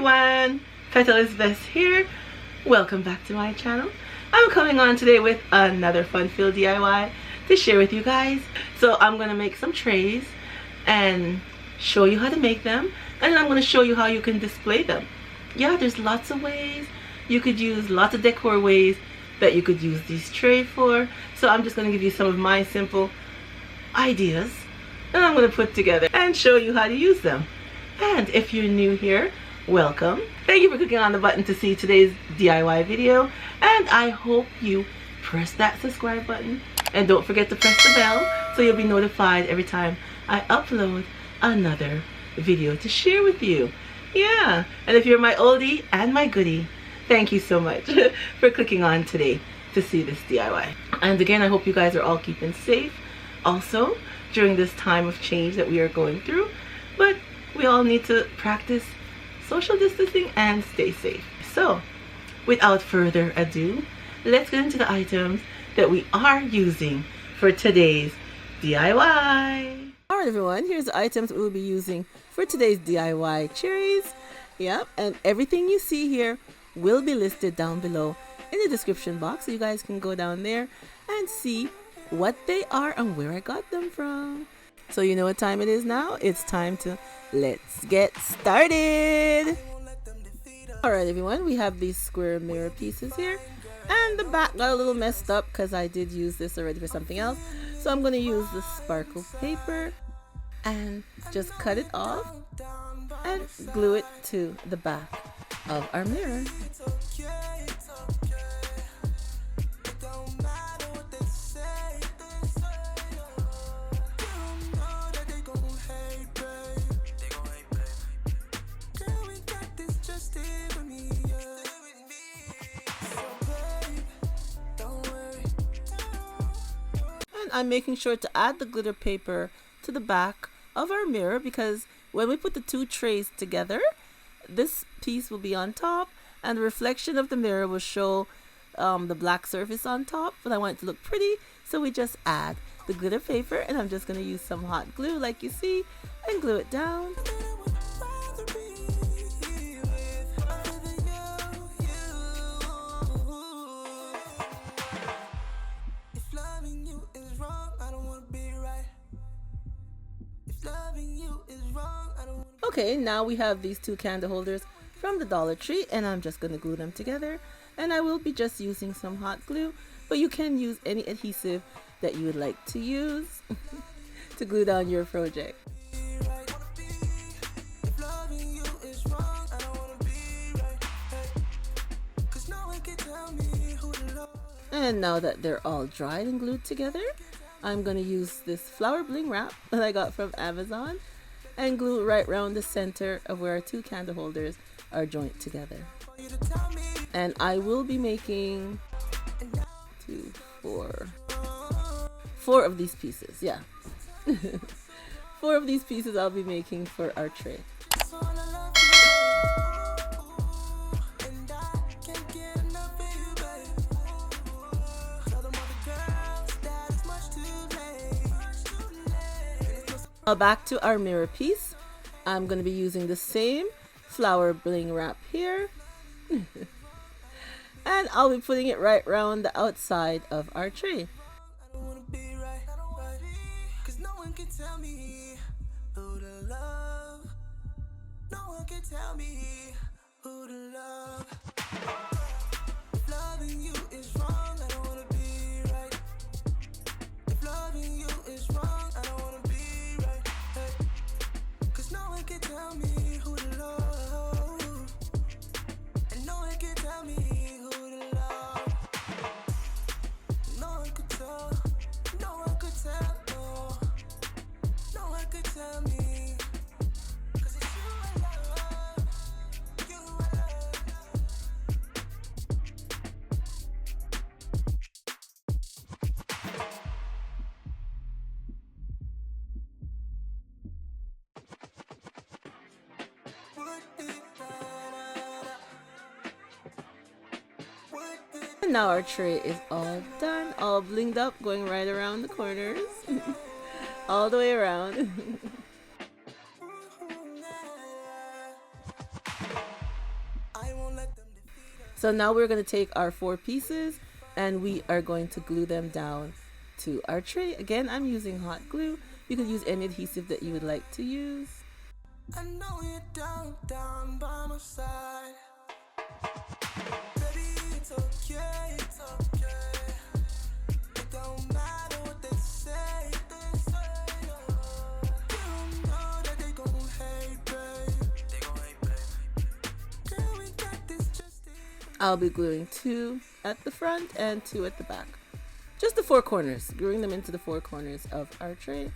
everyone, Petalisbless here. Welcome back to my channel. I'm coming on today with another fun-filled DIY to share with you guys. So I'm going to make some trays and show you how to make them, and then I'm going to show you how you can display them. Yeah, there's lots of ways. You could use lots of decor ways that you could use these trays for. So I'm just going to give you some of my simple ideas and I'm going to put together and show you how to use them. And if you're new here, welcome. Thank you for clicking on the button to see today's DIY video, and I hope you press that subscribe button and don't forget to press the bell so you'll be notified every time I upload another video to share with you. Yeah, and if you're my oldie and my goodie, thank you so much for clicking on today to see this DIY. And again, I hope you guys are all keeping safe also during this time of change that we are going through, but we all need to practice social distancing and stay safe. So without further ado, let's get into the items that we are using for today's DIY. Alright everyone, here's the items we'll be using for today's DIY cherries. Yep, and everything you see here will be listed down below in the description box, so you guys can go down there and see what they are and where I got them from. So you know what time it is now? It's time to let's get started. Alright everyone, we have these square mirror pieces here, and the back got a little messed up because I did use this already for something else. So I'm going to use the sparkle paper and just cut it off and glue it to the back of our mirror. I'm making sure to add the glitter paper to the back of our mirror because when we put the two trays together, this piece will be on top and the reflection of the mirror will show the black surface on top, but I want it to look pretty, so we just add the glitter paper, and I'm just going to use some hot glue like you see and glue it down. Okay, now we have these two candle holders from the Dollar Tree, and I'm just going to glue them together, and I will be just using some hot glue, but you can use any adhesive that you would like to use to glue down your project. And now that they're all dried and glued together, I'm going to use this flower bling wrap that I got from Amazon and glue it right around the center of where our two candle holders are joined together. And I will be making four of these pieces. Yeah. 4 of these pieces I'll be making for our tray. Now back to our mirror piece. I'm going to be using the same flower bling wrap here. And I'll be putting it right around the outside of our tray. And now our tray is all done, all blinged up, going right around the corners, all the way around. So now we're going to take our 4 pieces and we are going to glue them down to our tray. Again, I'm using hot glue. You can use any adhesive that you would like to use. I know you're down by my side. Baby, it's okay, it's okay. It don't matter what they say, You don't know that they gon' hate, babe. They gon' hate, babe. Girl, we got this just I'll be gluing 2 at the front and 2 at the back. Just the 4 corners, gluing them into the 4 corners of our tray.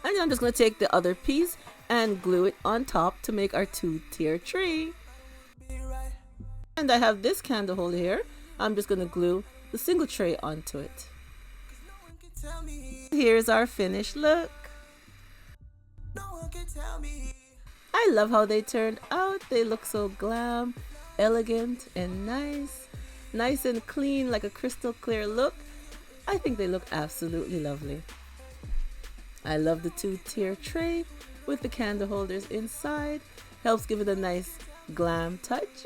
And then I'm just going to take the other piece and glue it on top to make our 2-tier tray. And I have this candle holder here. I'm just going to glue the single tray onto it. Here's our finished look. I love how they turned out. They look so glam, elegant, and nice. Nice and clean, like a crystal clear look. I think they look absolutely lovely. I love the 2-tier tray with the candle holders inside. Helps give it a nice glam touch.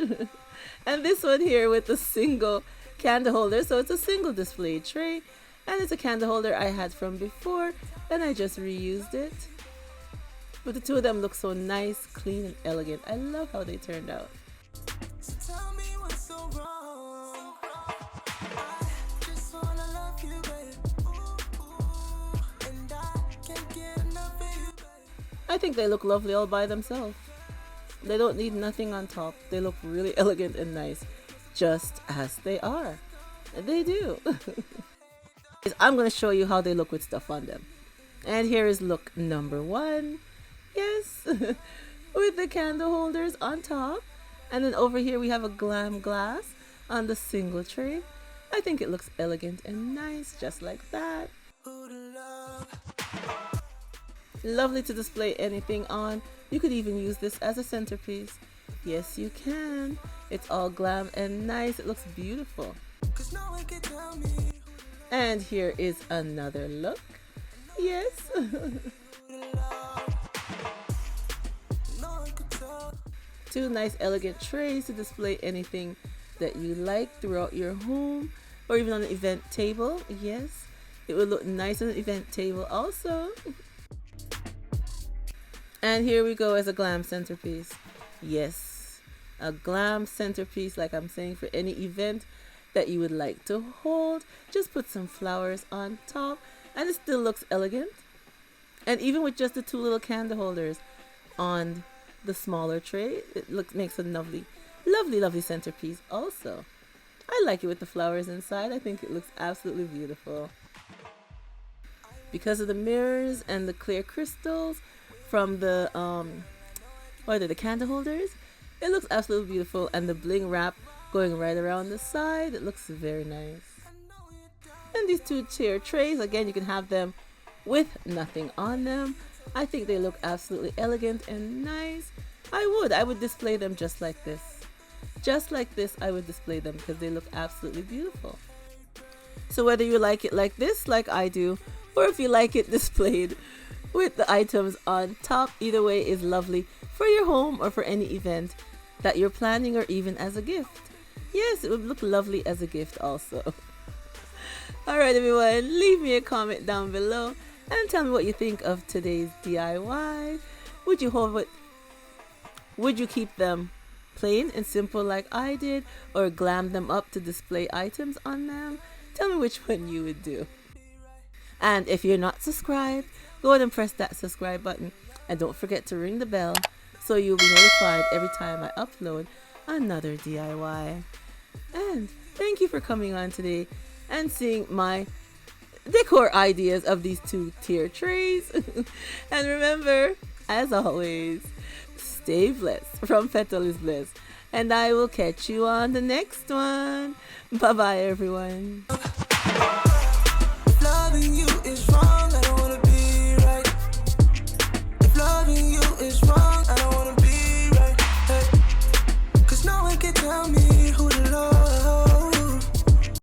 And this one here with the single candle holder. So it's a single display tray. And it's a candle holder I had from before. And I just reused it. But the 2 of them look so nice, clean, and elegant. I love how they turned out. So tell me what's so wrong. I just wanna love you, babe. Ooh, and I can't get enough of you, babe. I think they look lovely all by themselves. They don't need nothing on top. They look really elegant and nice, just as they are. They do. I'm going to show you how they look with stuff on them. And here is look number 1. Yes, with the candle holders on top. And then over here we have a glam glass on the single tray. I think it looks elegant and nice, just like that. Lovely to display anything on. You could even use this as a centerpiece. Yes, you can. It's all glam and nice. It looks beautiful. And here is another look. Yes. 2 nice elegant trays to display anything that you like throughout your home or even on an event table. Yes, it would look nice on an event table also. And here we go as a glam centerpiece. Yes, a glam centerpiece, like I'm saying, for any event that you would like to hold. Just put some flowers on top and it still looks elegant. And even with just the 2 little candle holders on the smaller tray, it makes a lovely centerpiece also. I like it with the flowers inside. I think it looks absolutely beautiful. Because of the mirrors and the clear crystals from the the candle holders, it looks absolutely beautiful, and the bling wrap going right around the side, it looks very nice. And these 2-tier trays, again, you can have them with nothing on them. I think they look absolutely elegant and nice. I would display them just like this. Just like this, I would display them because they look absolutely beautiful. So whether you like it like this, like I do, or if you like it displayed with the items on top, either way is lovely for your home or for any event that you're planning, or even as a gift. Yes, it would look lovely as a gift also. Alright everyone, leave me a comment down below and tell me what you think of today's DIY. Would you keep them plain and simple like I did, or glam them up to display items on them? Tell me which one you would do. And if you're not subscribed, go ahead and press that subscribe button, and don't forget to ring the bell so you'll be notified every time I upload another DIY. And thank you for coming on today and seeing my decor ideas of these 2-tier trays. And remember, as always, stay blessed from Petalisbless, and I will catch you on the next one. Bye bye everyone.